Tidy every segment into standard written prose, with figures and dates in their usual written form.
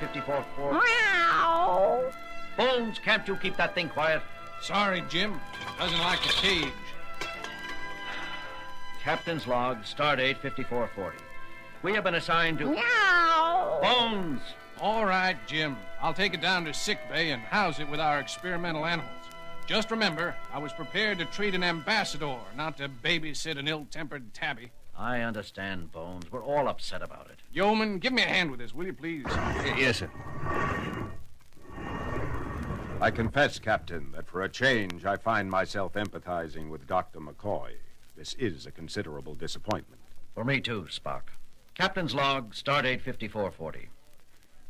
5440. Meow. Bones, can't you keep that thing quiet? Sorry, Jim. Doesn't like the cage. Captain's log, stardate 5440. We have been assigned to... Meow. Bones! All right, Jim. I'll take it down to sick bay and house it with our experimental animals. Just remember, I was prepared to treat an ambassador, not to babysit an ill-tempered tabby. I understand, Bones. We're all upset about it. Yeoman, give me a hand with this, will you, please? Yes, sir. I confess, Captain, that for a change, I find myself empathizing with Dr. McCoy. This is a considerable disappointment. For me, too, Spock. Captain's log, stardate 5440.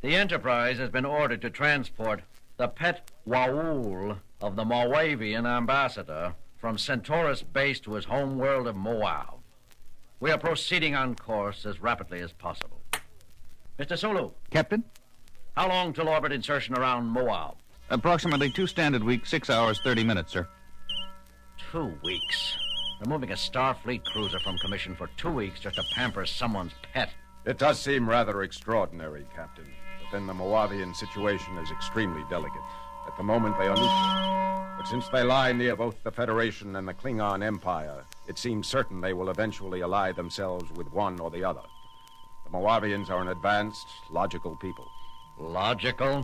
The Enterprise has been ordered to transport the pet Moauv of the Moavian ambassador from Centaurus base to his home world of Moauv. We are proceeding on course as rapidly as possible. Mr. Sulu. Captain? How long till orbit insertion around Moauv? Approximately 2 standard weeks, 6 hours, 30 minutes, sir. 2 weeks. Removing a Starfleet cruiser from commission for 2 weeks just to pamper someone's pet. It does seem rather extraordinary, Captain. But then the Moavian situation is extremely delicate. At the moment, they are neutral. But since they lie near both the Federation and the Klingon Empire, it seems certain they will eventually ally themselves with one or the other. The Moavians are an advanced, logical people. Logical?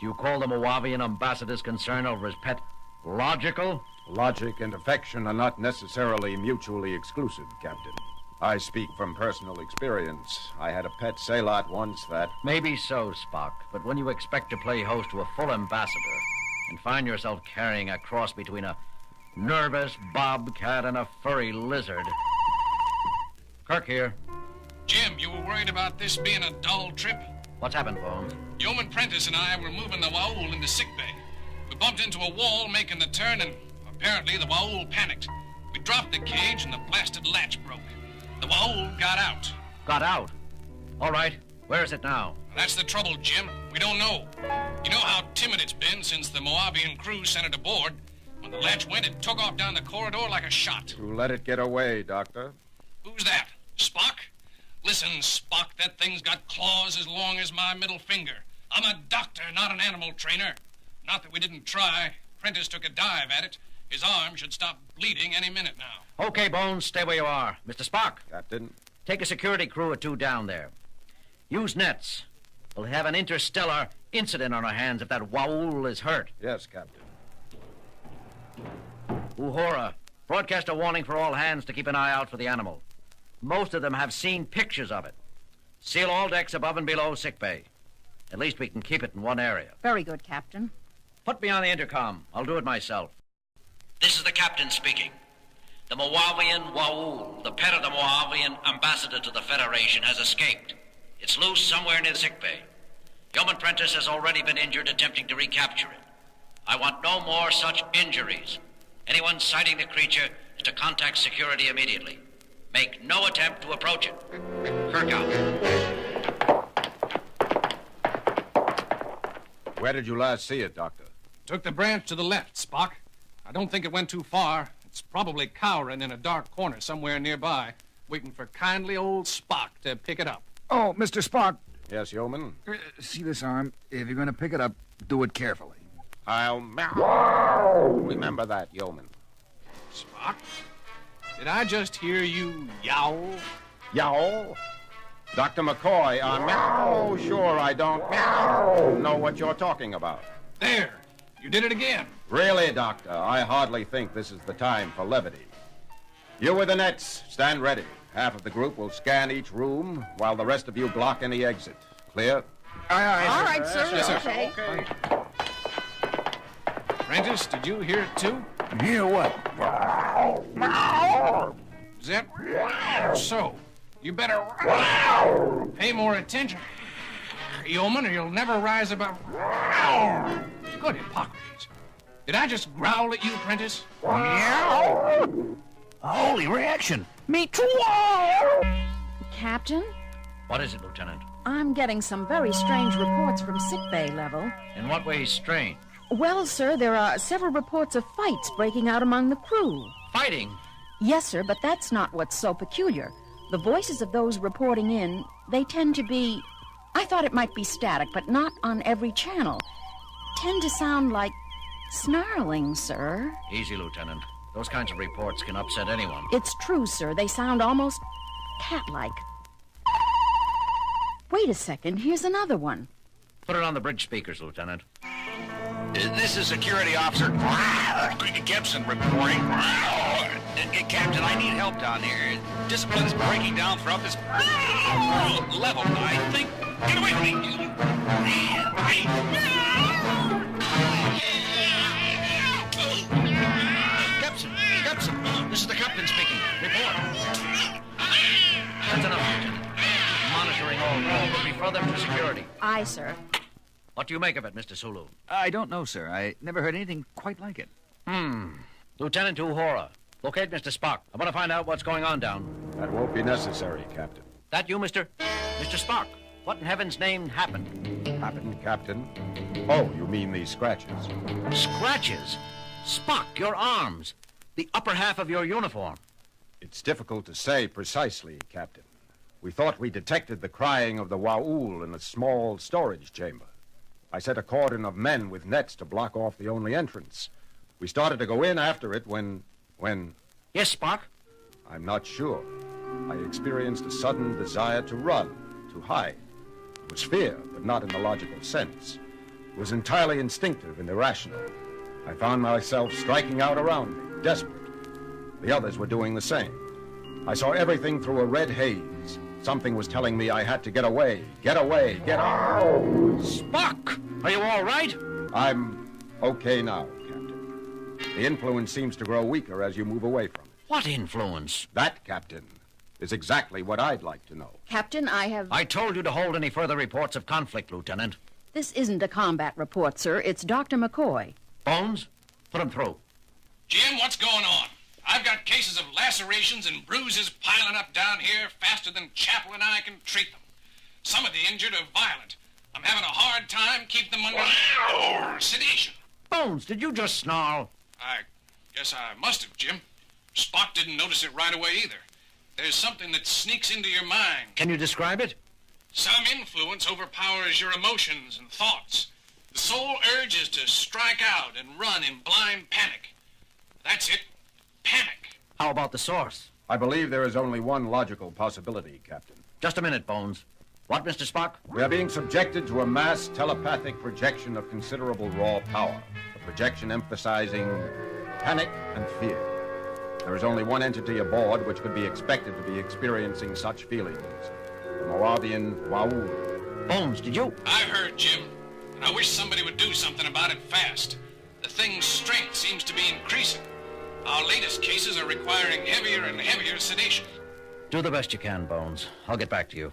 Do you call the Moavian ambassador's concern over his pet logical? Logic and affection are not necessarily mutually exclusive, Captain. I speak from personal experience. I had a pet Sailot once that... Maybe so, Spock, but when you expect to play host to a full ambassador and find yourself carrying a cross between a nervous bobcat and a furry lizard... Kirk here. Jim, you were worried about this being a dull trip? What's happened, Bones? Yeoman Prentice and I were moving the Moauv into sickbay. We bumped into a wall making the turn, and apparently the Moauv panicked. We dropped the cage, and the blasted latch broke. The Moauv got out. Got out? All right. Where is it now? That's the trouble, Jim. We don't know. You know how timid it's been since the Moavian crew sent it aboard. When the latch went, it took off down the corridor like a shot. You let it get away, Doctor. Who's that? Spock? Listen, Spock, that thing's got claws as long as my middle finger. I'm a doctor, not an animal trainer. Not that we didn't try. Prentice took a dive at it. His arm should stop bleeding any minute now. Okay, Bones, stay where you are. Mr. Spock. Captain? Take a security crew or 2 down there. Use nets. We'll have an interstellar incident on our hands if that Moauv is hurt. Yes, Captain. Uhura, broadcast a warning for all hands to keep an eye out for the animal. Most of them have seen pictures of it. Seal all decks above and below sickbay. At least we can keep it in one area. Very good, Captain. Put me on the intercom. I'll do it myself. This is the captain speaking. The Moavian Moauv, the pet of the Moavian ambassador to the Federation, has escaped. It's loose somewhere near the sickbay. Yeoman Prentice has already been injured attempting to recapture it. I want no more such injuries. Anyone sighting the creature is to contact security immediately. Make no attempt to approach it. Kirk out. Where did you last see it, Doctor? Took the branch to the left, Spock. I don't think it went too far. It's probably cowering in a dark corner somewhere nearby, waiting for kindly old Spock to pick it up. Oh, Mr. Spock. Yes, Yeoman? See this arm? If you're going to pick it up, do it carefully. I'll... Remember that, Yeoman. Spock? Did I just hear you yowl? Yowl? Dr. McCoy, sure I don't know what you're talking about. There! You did it again. Really, Doctor, I hardly think this is the time for levity. You with the nets, stand ready. Half of the group will scan each room, while the rest of you block any exit. Clear? Aye, All right, sir. Yes, sir. Okay. Prentice, did you hear it too? Hear what? Is that so? You better pay more attention, Yeoman, or you'll never rise above. Good Hippocrates. Did I just growl at you, Prentice? Holy reaction. Me too. Captain, What is it, Lieutenant? I'm getting some very strange reports from sickbay level. In what way strange? Well, sir, there are several reports of fights breaking out among the crew. Fighting? Yes, sir, but that's not what's so peculiar. The voices of those reporting in, they tend to be I thought it might be static, but not on every channel. Tend to sound like snarling, sir. Easy, Lieutenant. Those kinds of reports can upset anyone. It's true, sir. They sound almost cat-like. Wait a second. Here's another one. Put it on the bridge speakers, Lieutenant. This is Security Officer Gibson reporting. Captain, I need help down here. Discipline is breaking down throughout this level. I think... Get away from me! Gibson, this is the captain speaking. Report. That's enough, Lieutenant. Monitoring all roads. Refer them to security. Aye, sir. What do you make of it, Mr. Sulu? I don't know, sir. I never heard anything quite like it. Lieutenant Uhura, locate Mr. Spock. I want to find out what's going on down. That won't be necessary, Captain. That you, Mr. Spock? What in heaven's name happened? Happened, Captain? Oh, you mean these scratches? Scratches? Spock, your arms. The upper half of your uniform. It's difficult to say precisely, Captain. We thought we detected the crying of the Moauv in a small storage chamber. I set a cordon of men with nets to block off the only entrance. We started to go in after it when... Yes, Spock? I'm not sure. I experienced a sudden desire to run, to hide. It was fear, but not in the logical sense. It was entirely instinctive and irrational. I found myself striking out around me, desperate. The others were doing the same. I saw everything through a red haze. Something was telling me I had to get away, get away, get out. Spock! Are you all right? I'm okay now, Captain. The influence seems to grow weaker as you move away from it. What influence? That, Captain, is exactly what I'd like to know. Captain, I told you to hold any further reports of conflict, Lieutenant. This isn't a combat report, sir. It's Dr. McCoy. Bones, put him through. Jim, what's going on? I've got cases of lacerations and bruises piling up down here faster than Chappell and I can treat them. Some of the injured are violent. I'm having a hard time keeping them under sedation. Bones, did you just snarl? I guess I must have, Jim. Spock didn't notice it right away either. There's something that sneaks into your mind. Can you describe it? Some influence overpowers your emotions and thoughts. The sole urge is to strike out and run in blind panic. That's it. Panic. How about the source? I believe there is only one logical possibility, Captain. Just a minute, Bones. What, Mr. Spock? We are being subjected to a mass telepathic projection of considerable raw power. A projection emphasizing panic and fear. There is only one entity aboard which could be expected to be experiencing such feelings. The Moavian Moauv. Bones, did you? I heard, Jim, and I wish somebody would do something about it fast. The thing's strength seems to be increasing. Our latest cases are requiring heavier and heavier sedation. Do the best you can, Bones. I'll get back to you.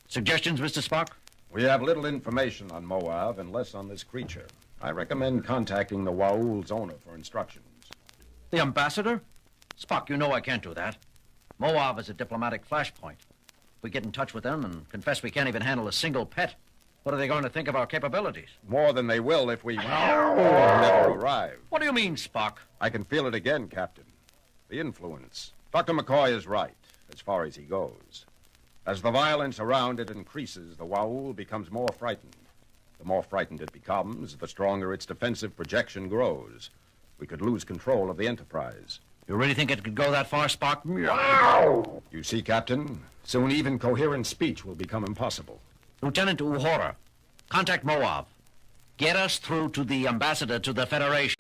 Suggestions, Mr. Spock? We have little information on Moauv and less on this creature. I recommend contacting the Waul's owner for instructions. The ambassador? Spock, you know I can't do that. Moauv is a diplomatic flashpoint. If we get in touch with them and confess we can't even handle a single pet, what are they going to think of our capabilities? More than they will if we never arrive. What do you mean, Spock? I can feel it again, Captain. The influence. Dr. McCoy is right, as far as he goes. As the violence around it increases, the Moauv becomes more frightened. The more frightened it becomes, the stronger its defensive projection grows. We could lose control of the Enterprise. You really think it could go that far, Spock? You see, Captain, soon even coherent speech will become impossible. Lieutenant Uhura, contact Moauv. Get us through to the ambassador to the Federation.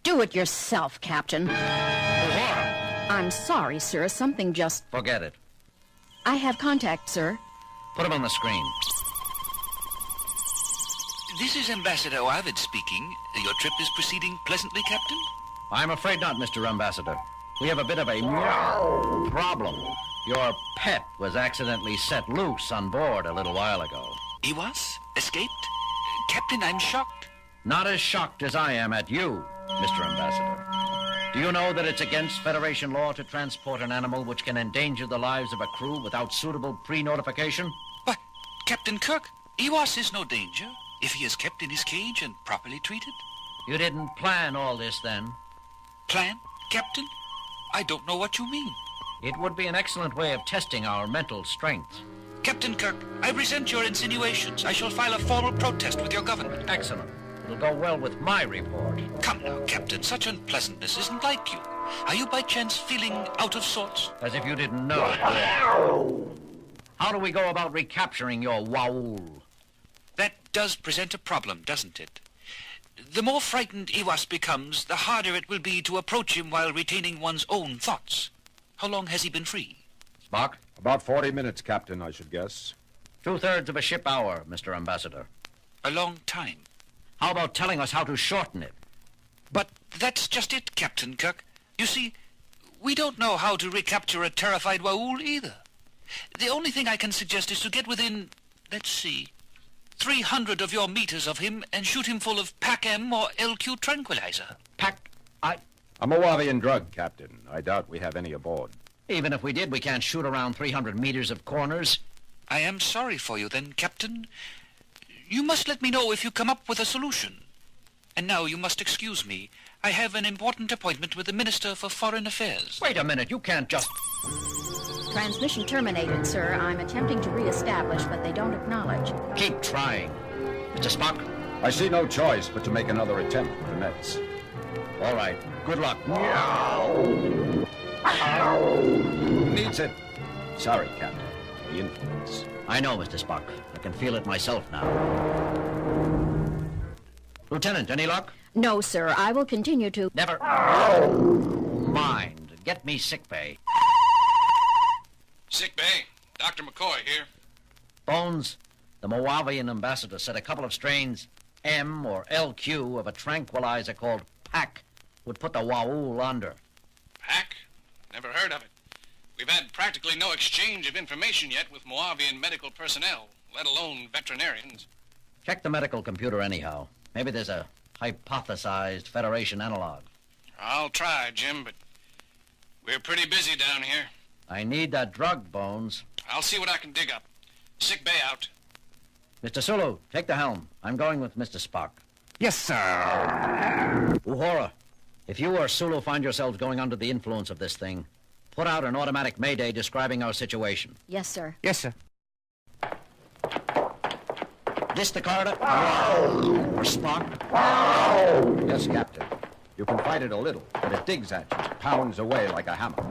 Do it yourself, Captain. Uhura! I'm sorry, sir. Something just... Forget it. I have contact, sir. Put him on the screen. This is Ambassador Moauv speaking. Your trip is proceeding pleasantly, Captain? I'm afraid not, Mr. Ambassador. We have a bit of a problem. Your pet was accidentally set loose on board a little while ago. He was? Escaped? Captain, I'm shocked. Not as shocked as I am at you, Mr. Ambassador. Do you know that it's against Federation law to transport an animal which can endanger the lives of a crew without suitable pre-notification? What? Captain Kirk, Ewas is no danger if he is kept in his cage and properly treated. You didn't plan all this then? Plan, Captain? I don't know what you mean. It would be an excellent way of testing our mental strength. Captain Kirk, I resent your insinuations. I shall file a formal protest with your government. Excellent. It'll go well with my report. Come now, Captain. Such unpleasantness isn't like you. Are you by chance feeling out of sorts? As if you didn't know. How do we go about recapturing your Moauv? That does present a problem, doesn't it? The more frightened Iwas becomes, the harder it will be to approach him while retaining one's own thoughts. How long has he been free? Spock? About 40 minutes, Captain, I should guess. 2/3 of a ship hour, Mr. Ambassador. A long time. How about telling us how to shorten it? But that's just it, Captain Kirk. You see, we don't know how to recapture a terrified Moauv either. The only thing I can suggest is to get within, let's see, 300 of your meters of him and shoot him full of PAC-M or LQ tranquilizer. A Moavian drug, Captain. I doubt we have any aboard. Even if we did, we can't shoot around 300 meters of corners. I am sorry for you then, Captain. You must let me know if you come up with a solution. And now you must excuse me. I have an important appointment with the Minister for Foreign Affairs. Wait a minute, you can't just... Transmission terminated, sir. I'm attempting to reestablish, but they don't acknowledge. Keep trying. Mr. Spock? I see no choice but to make another attempt with the Mets. All right. Good luck. Needs it. Sorry, Captain. The influence. I know, Mr. Spock. I can feel it myself now. Lieutenant, any luck? No, sir. I will continue to... Never mind. Get me sickbay. Sick bay. Dr. McCoy here. Bones, the Moavian ambassador said a couple of strains, M or LQ, of a tranquilizer called PAC would put the Moauv under. PAC? Never heard of it. We've had practically no exchange of information yet with Moavian medical personnel, let alone veterinarians. Check the medical computer anyhow. Maybe there's a hypothesized Federation analog. I'll try, Jim, but we're pretty busy down here. I need that drug, Bones. I'll see what I can dig up. Sick bay out. Mr. Sulu, take the helm. I'm going with Mr. Spock. Yes, sir. Uhura, if you or Sulu find yourselves going under the influence of this thing, put out an automatic mayday describing our situation. Yes, sir. Yes, sir. This the corridor? Or Spock? Yes, Captain. You can fight it a little, but it digs at you, pounds away like a hammer.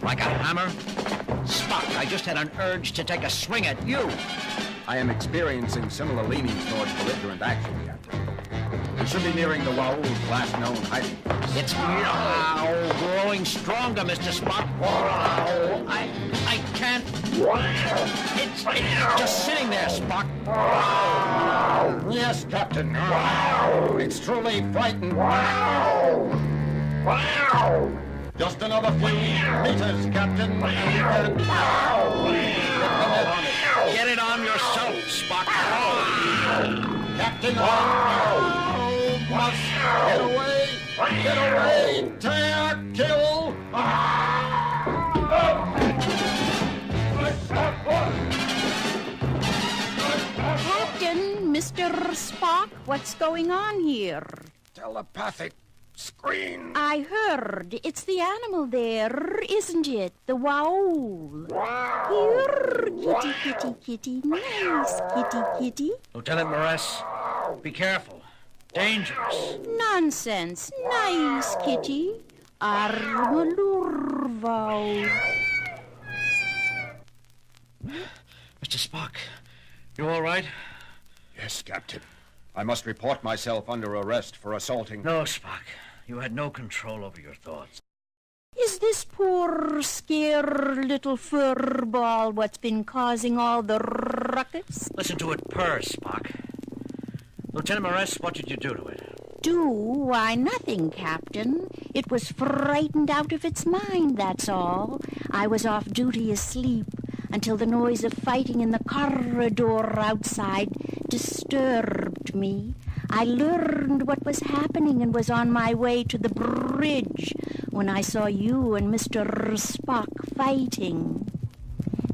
Like a hammer? Spock, I just had an urge to take a swing at you. I am experiencing similar leanings towards belligerent action, Captain. We should be nearing the Moauv's last known hiding place. It's now growing stronger, Mr. Spock. I can't... It's just sitting there, Spock. Yes, Captain. It's truly frightened. Just another few meters, Captain. Get it on yourself, Spock. Captain, must get away. Get away. Tear, kill. Captain, Mr. Spock, what's going on here? Telepathic screen. I heard. It's the animal there, isn't it? The Moauv. Here, kitty, kitty, kitty. Nice, kitty, kitty. Lieutenant Morris, be careful. Dangerous. Nonsense. Nice, kitty. Armalurvau. Mr. Spock, you all right? Yes, Captain. I must report myself under arrest for assaulting... No, Spock. You had no control over your thoughts. Is this poor, scared little furball what's been causing all the ruckus? Listen to it purr, Spock. Lieutenant Morris, what did you do to it? Do? Why, nothing, Captain. It was frightened out of its mind, that's all. I was off duty asleep until the noise of fighting in the corridor outside disturbed me. I learned what was happening and was on my way to the bridge when I saw you and Mr. Spock fighting.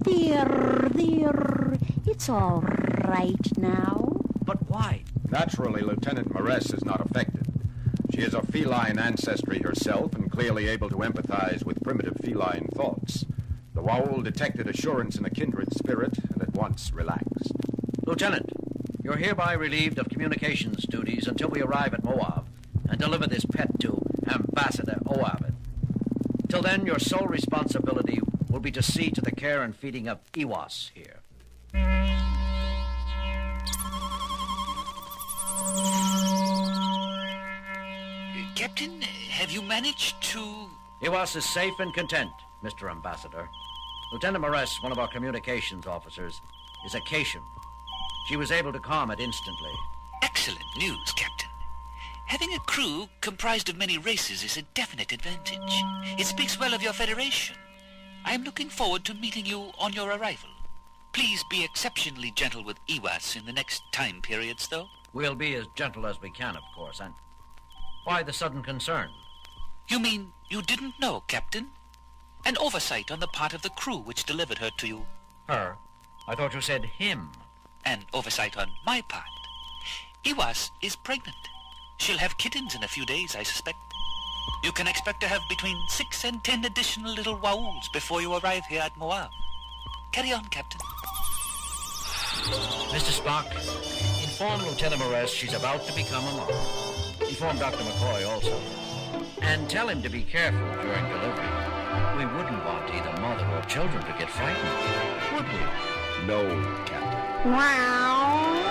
There, it's all right now. But why? Naturally, Lieutenant Morris is not affected. She is of feline ancestry herself and clearly able to empathize with primitive feline thoughts. The Waul detected assurance in a kindred spirit and at once relaxed. Lieutenant, you're hereby relieved of communications duties until we arrive at Moauv and deliver this pet to Ambassador Moauv. Till then, your sole responsibility will be to see to the care and feeding of Iwas here. Captain, have you managed to... Iwas is safe and content, Mr. Ambassador. Lieutenant Mares, one of our communications officers, is a Cation. She was able to calm it instantly. Excellent news, Captain. Having a crew comprised of many races is a definite advantage. It speaks well of your Federation. I am looking forward to meeting you on your arrival. Please be exceptionally gentle with Iwas in the next time periods, though. We'll be as gentle as we can, of course, and... Why the sudden concern? You mean you didn't know, Captain? An oversight on the part of the crew which delivered her to you. Her? I thought you said him. An oversight on my part. Iwas is pregnant. She'll have kittens in a few days, I suspect. You can expect to have between 6 and 10 additional little Waouls before you arrive here at Moauv. Carry on, Captain. Mr. Spock, inform Lieutenant Mares she's about to become a mother. Inform Dr. McCoy also. And tell him to be careful during delivery. We wouldn't want either mother or children to get frightened, would we? No, Captain. Wow.